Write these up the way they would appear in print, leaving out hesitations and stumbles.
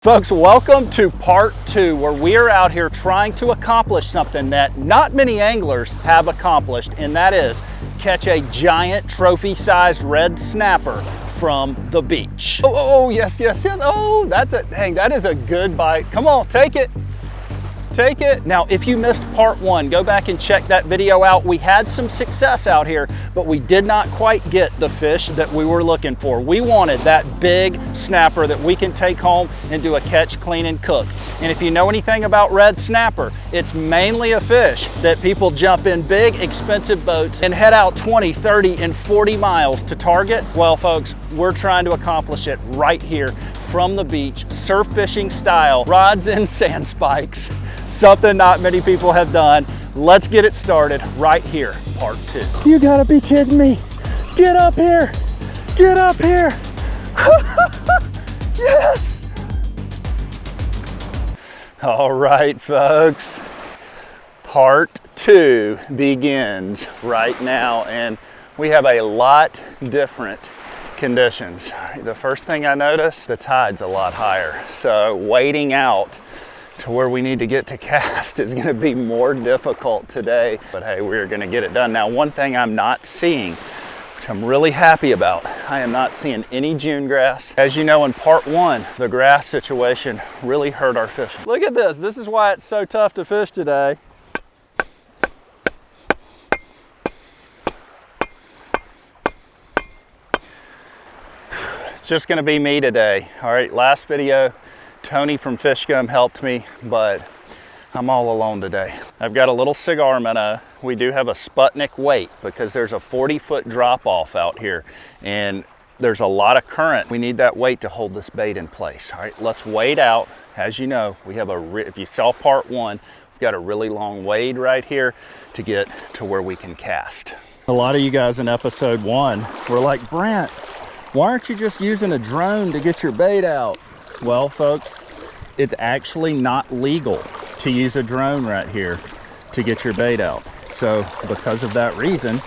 Folks, welcome to part 2, where we are out here trying to accomplish something that not many anglers have accomplished, and that is catch a giant trophy-sized red snapper from the beach. Oh, yes. Oh, that is a good bite. Come on, take it. Take it. Now, if you missed part 1, go back and check that video out. We had some success out here, but we did not quite get the fish that we were looking for. We wanted that big snapper that we can take home and do a catch, clean, and cook. And if you know anything about red snapper, it's mainly a fish that people jump in big, expensive boats and head out 20, 30, and 40 miles to target. Well, folks, we're trying to accomplish it right here from the beach, surf fishing style, rods and sand spikes. Something not many people have done. Let's get it started right here, part 2. You gotta be kidding me. Get up here. Get up here. Yes. All right, folks. Part 2 begins right now, and we have a lot different conditions. The first thing I noticed, the tide's a lot higher. So wading out to where we need to get to cast is gonna be more difficult today, but hey, we're gonna get it done. Now, one thing I'm not seeing, which I'm really happy about, I am not seeing any June grass. As you know, in part 1, the grass situation really hurt our fishing. Look at this. This is why it's so tough to fish today. It's just gonna be me today. All right, last video, Tony from Fishgum helped me, but I'm all alone today. I've got a little cigar minnow. We do have a Sputnik weight because there's a 40-foot drop off out here and there's a lot of current. We need that weight to hold this bait in place. All right, let's wade out. As you know, we have if you saw part 1, we've got a really long wade right here to get to where we can cast. A lot of you guys in episode 1 were like, Brent, why aren't you just using a drone to get your bait out? Well, folks, it's actually not legal to use a drone right here to get your bait out. So because of that reason,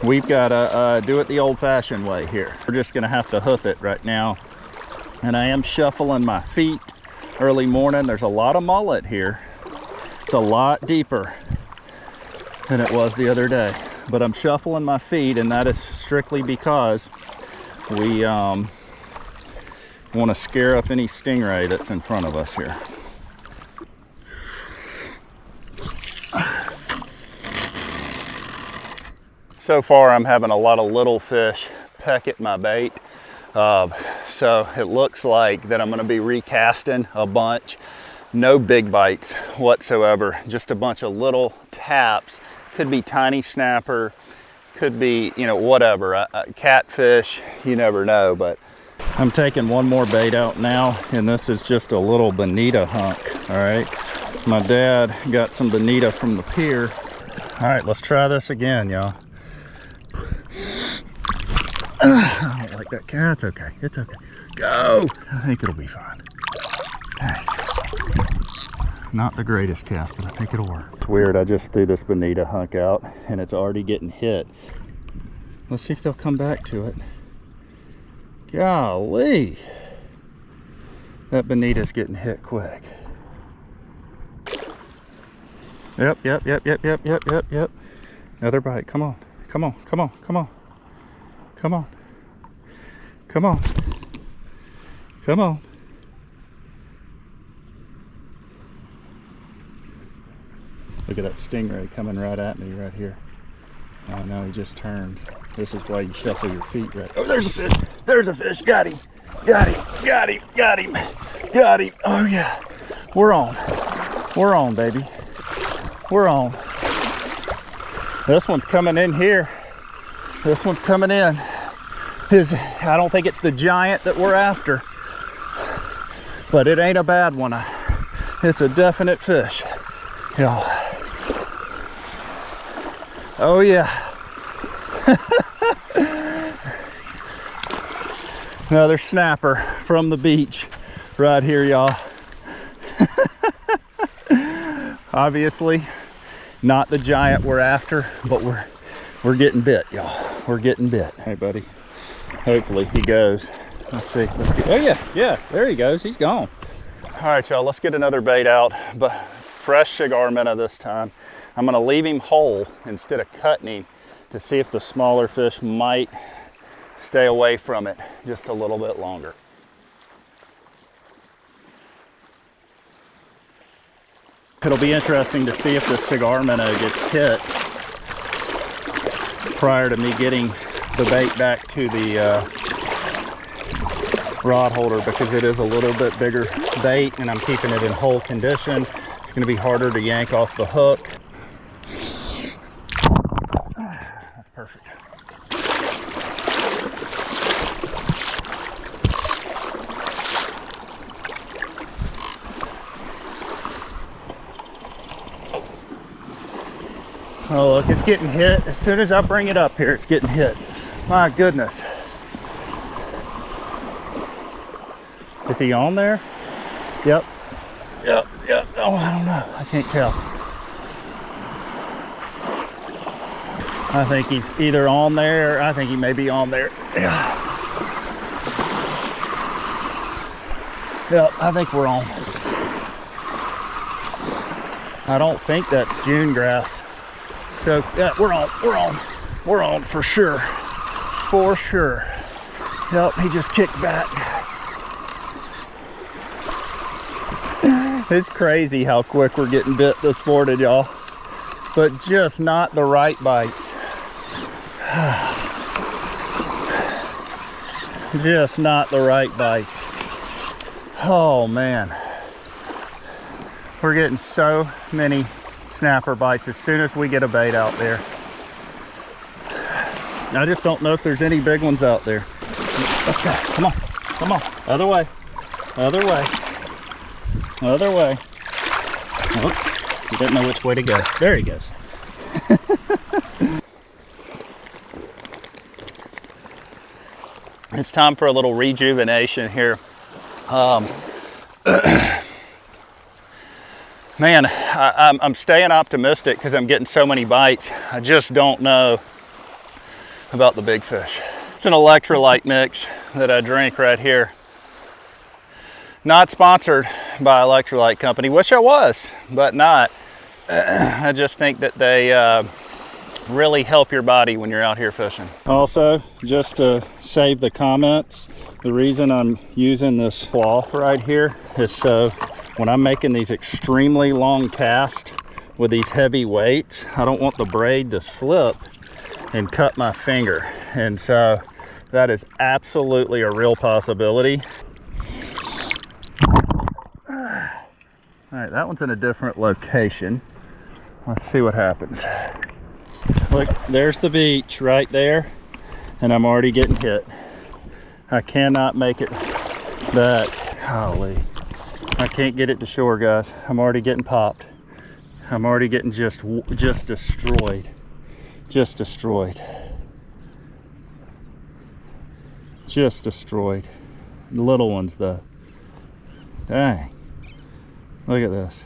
we've got to do it the old-fashioned way here. We're just going to have to hoof it right now. And I am shuffling my feet early morning. There's a lot of mullet here. It's a lot deeper than it was the other day. But I'm shuffling my feet, and that is strictly because we want to scare up any stingray that's in front of us here. So far, I'm having a lot of little fish peck at my bait. So it looks like that I'm going to be recasting a bunch. No big bites whatsoever, just a bunch of little taps. Could be tiny snapper, could be, you know, whatever, catfish, you never know. But I'm taking one more bait out now, and this is just a little bonita hunk. All right, my dad got some bonita from the pier. All right, let's try this again, y'all. I don't like that cat. It's okay, it's okay. Go. I think it'll be fine. Okay. Not the greatest cast, but I think it'll work. It's weird, I just threw this bonita hunk out and it's already getting hit. Let's see if they'll come back to it. Golly, that bonita's getting hit quick. Yep. Another bite, come on. Come on. Look at that stingray coming right at me right here. Oh no, he just turned. This is why you shuffle your feet right. Oh, there's a fish. There's a fish. Got him. Oh yeah. We're on, baby. We're on. This one's coming in here. This one's coming in. I don't think it's the giant that we're after, but it ain't a bad one. It's a definite fish. Yeah. Oh yeah. Another snapper from the beach right here, y'all. Obviously not the giant we're after, but we're getting bit, y'all. We're getting bit. Hey buddy, hopefully he goes. Let's see. Let's get, oh yeah, there he goes. He's gone. All right, y'all, let's get another bait out, but fresh cigar minnow this time. I'm gonna leave him whole instead of cutting him to see if the smaller fish might stay away from it just a little bit longer. It'll be interesting to see if this cigar minnow gets hit prior to me getting the bait back to the rod holder, because it is a little bit bigger bait and I'm keeping it in whole condition. It's going to be harder to yank off the hook. That's perfect. Oh look, it's getting hit. As soon as I bring it up here, it's getting hit. My goodness. Is he on there? Yep. Yep. Oh, I don't know. I can't tell. I think he's either on there, or I think he may be on there. Yeah. Yep, I think we're on. I don't think that's June grass. So yeah, we're on for sure. For sure. Yep, he just kicked back. It's crazy how quick we're getting bit this morning, y'all. But just not the right bites. Just not the right bites. Oh man. We're getting so many snapper bites as soon as we get a bait out there. I just don't know if there's any big ones out there. Let's go. Come on. Come on. Other way. Other way. Other way. Oh, he doesn't know which way to go. There he goes. It's time for a little rejuvenation here. Man, I'm staying optimistic because I'm getting so many bites. I just don't know about the big fish. It's an electrolyte mix that I drink right here. Not sponsored by Electrolyte Company. Wish I was, but not. I just think that they really help your body when you're out here fishing. Also, just to save the comments, the reason I'm using this cloth right here is so when I'm making these extremely long casts with these heavy weights, I don't want the braid to slip and cut my finger. And so that is absolutely a real possibility. All right, that one's in a different location. Let's see what happens. Look, there's the beach right there, and I'm already getting hit. I cannot make it back. Golly. I can't get it to shore, guys. I'm already getting popped. I'm already getting just destroyed. Just destroyed. Just destroyed. Little ones, though. Dang. Look at this.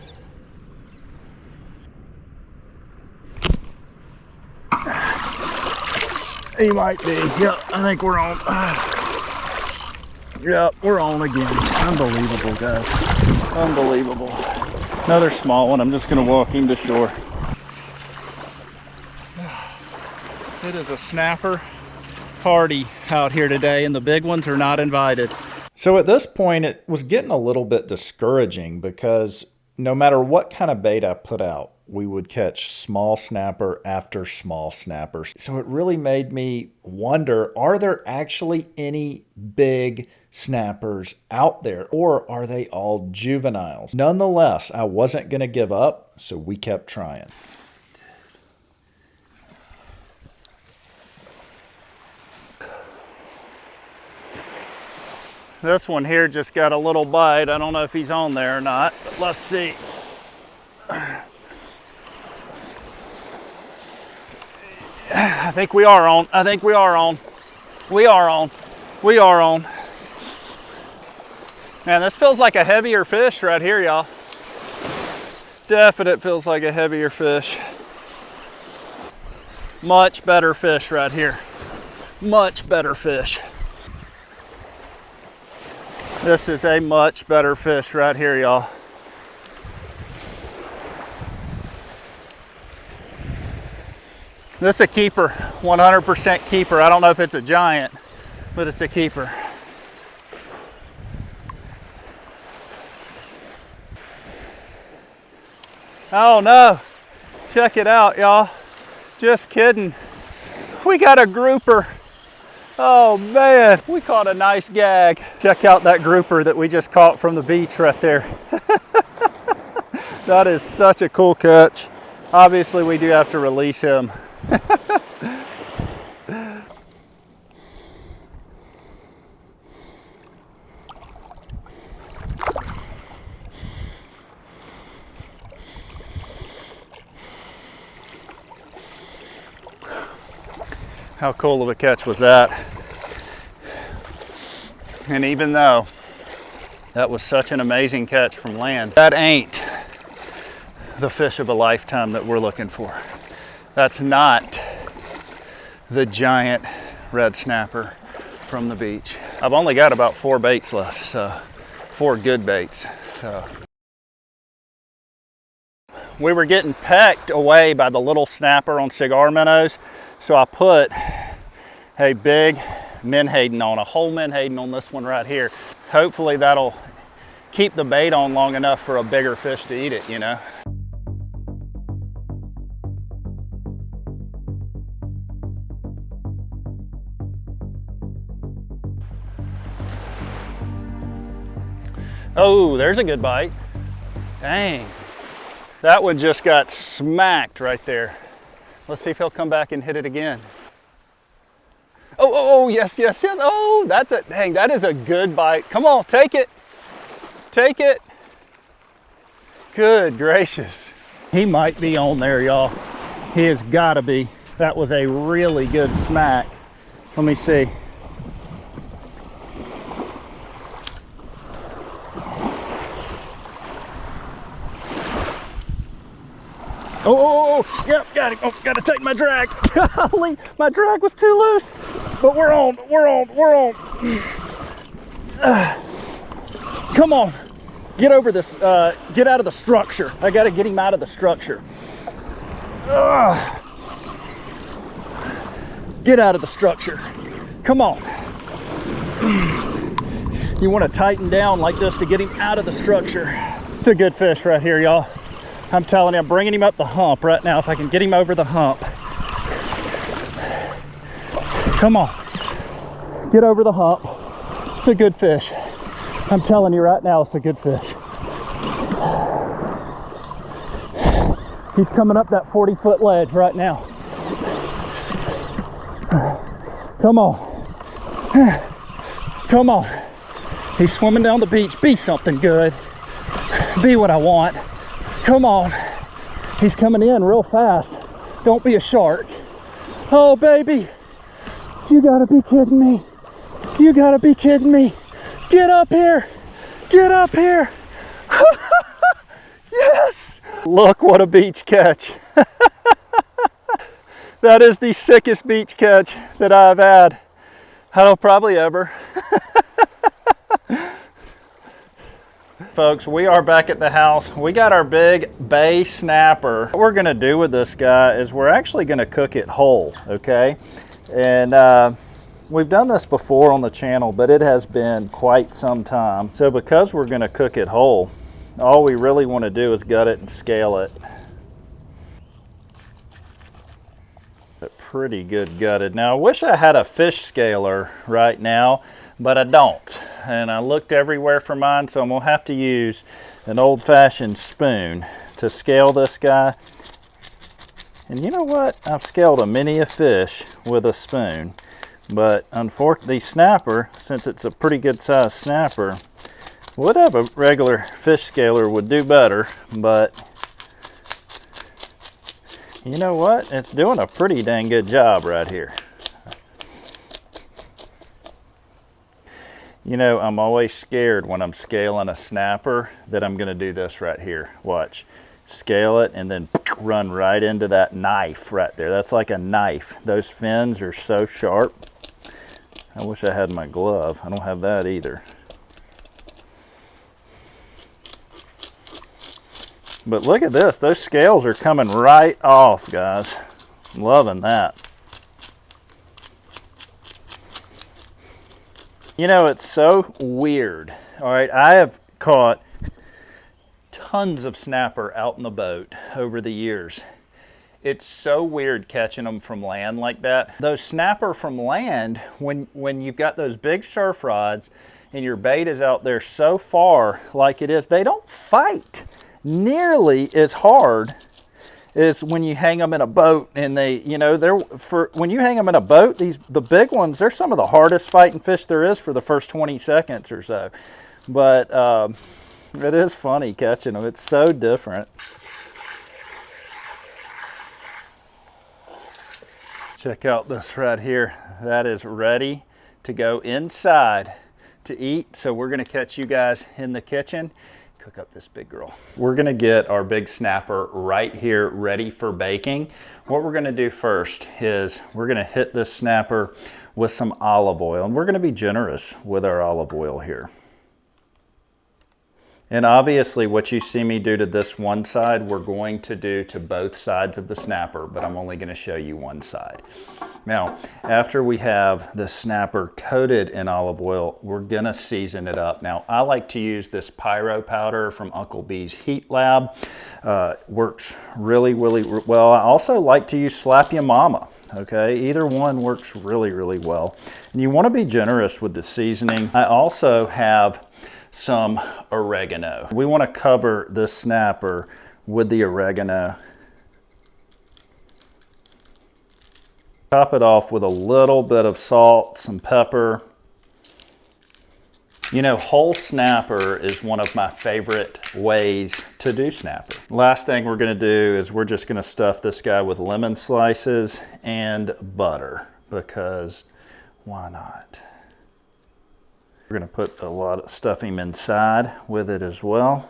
He might be. Yep, I think we're on. Yep, we're on again. Unbelievable, guys. Unbelievable. Another small one. I'm just going to walk him to shore. It is a snapper party out here today, and the big ones are not invited. So at this point, it was getting a little bit discouraging because no matter what kind of bait I put out, we would catch small snapper after small snapper. So it really made me wonder, are there actually any big snappers out there, or are they all juveniles? Nonetheless, I wasn't going to give up, so we kept trying. This one here just got a little bite. I don't know if he's on there or not, but let's see. I think we are on. I think we are on. We are on. We are on. Man, this feels like a heavier fish right here, y'all. Definite feels like a heavier fish. Much better fish right here. Much better fish. This is a much better fish right here, y'all. This is a keeper, 100% keeper. I don't know if it's a giant, but it's a keeper. Oh no, check it out, y'all. Just kidding. We got a grouper. Oh man, we caught a nice gag. Check out that grouper that we just caught from the beach right there. That is such a cool catch. Obviously, we do have to release him. How cool of a catch was that? And even though that was such an amazing catch from land, that ain't the fish of a lifetime that we're looking for. That's not the giant red snapper from the beach. I've only got about 4 baits left, so 4 good baits. So we were getting pecked away by the little snapper on cigar minnows, so I put a big menhaden on, a whole menhaden on this one right here. Hopefully that'll keep the bait on long enough for a bigger fish to eat it, you know. Oh, there's a good bite. Dang. That one just got smacked right there. Let's see if he'll come back and hit it again. Oh, yes, yes, yes. Oh, that's a, dang, that is a good bite. Come on, take it. Take it. Good gracious. He might be on there, y'all. He has gotta be. That was a really good smack. Let me see. Oh, yep, got it. Oh, gotta tighten my drag. Golly, my drag was too loose. But we're on. Come on, get over this, get out of the structure. I gotta get him out of the structure. Get out of the structure. Come on. You wanna tighten down like this to get him out of the structure. It's a good fish right here, y'all. I'm telling you, I'm bringing him up the hump right now. If I can get him over the hump. Come on, get over the hump. It's a good fish. I'm telling you right now, it's a good fish. He's coming up that 40-foot ledge right now. Come on. Come on. He's swimming down the beach. Be something good. Be what I want. Come on. He's coming in real fast. Don't be a shark. Oh, baby. You gotta be kidding me. You gotta be kidding me. Get up here. Get up here. Yes. Look what a beach catch. That is the sickest beach catch that I've had. I don't probably ever. Folks, we are back at the house. We got our big bay snapper. What we're gonna do with this guy is we're actually gonna cook it whole, okay? And we've done this before on the channel, but it has been quite some time. So because we're gonna cook it whole, all we really wanna do is gut it and scale it. Pretty good gutted. Now I wish I had a fish scaler right now, but I don't. And I looked everywhere for mine, so I'm gonna have to use an old-fashioned spoon to scale this guy. And you know what? I've scaled many a fish with a spoon, but unfortunately, the snapper, since it's a pretty good sized snapper, would have a regular fish scaler would do better, but you know what? It's doing a pretty dang good job right here. You know, I'm always scared when I'm scaling a snapper that I'm gonna do this right here. Watch. Scale it and then run right into that knife right there. That's like a knife. Those fins are so sharp. I wish I had my glove. I don't have that either. But look at this, those scales are coming right off, guys. Loving that. You know, it's so weird. All right, I have caught tons of snapper out in the boat over the years. It's so weird catching them from land like that. Those snapper from land, when you've got those big surf rods and your bait is out there so far like it is, they don't fight nearly as hard as when you hang them in a boat. And they, you know, when you hang them in a boat, the big ones, they're some of the hardest fighting fish there is for the first 20 seconds or so. But it is funny catching them. It's so different. Check out this right here. That is ready to go inside to eat. So we're gonna catch you guys in the kitchen, cook up this big girl. We're gonna get our big snapper right here ready for baking. What we're gonna do first is we're gonna hit this snapper with some olive oil, and we're gonna be generous with our olive oil here. And obviously what you see me do to this one side, we're going to do to both sides of the snapper, but I'm only gonna show you one side. Now, after we have the snapper coated in olive oil, we're gonna season it up. Now, I like to use this pyro powder from Uncle B's Heat Lab. Works really, really well. I also like to use Slap Ya Mama. Okay, either one works really, really well. And you wanna be generous with the seasoning. I also have some oregano. We want to cover this snapper with the oregano. Top it off with a little bit of salt, some pepper. You know, whole snapper is one of my favorite ways to do snapper. Last thing we're going to do is we're just going to stuff this guy with lemon slices and butter, because why not? We're going to put a lot of stuffing inside with it as well.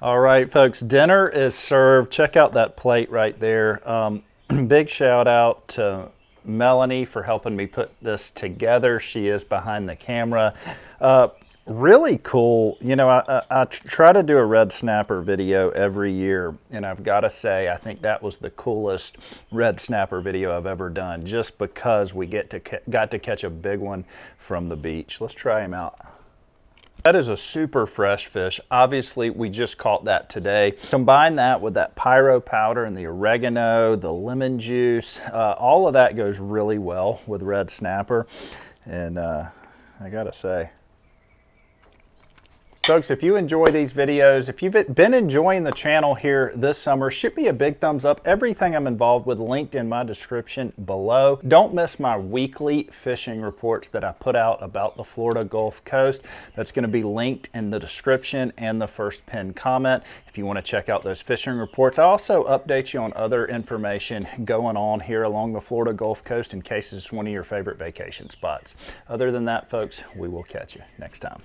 All right, folks, dinner is served. Check out that plate right there. Big shout out to Melanie for helping me put this together. She is behind the camera. Really cool. You know, I try to do a red snapper video every year, and I've got to say, I think that was the coolest red snapper video I've ever done, just because we got to catch a big one from the beach. Let's try him out. That is a super fresh fish. Obviously, we just caught that today. Combine that with that pyro powder and the oregano, the lemon juice. All of that goes really well with red snapper. And I gotta say, folks, if you enjoy these videos, if you've been enjoying the channel here this summer, shoot me a big thumbs up. Everything I'm involved with linked in my description below. Don't miss my weekly fishing reports that I put out about the Florida Gulf Coast. That's going to be linked in the description and the first pinned comment if you want to check out those fishing reports. I also update you on other information going on here along the Florida Gulf Coast in case it's one of your favorite vacation spots. Other than that, folks, we will catch you next time.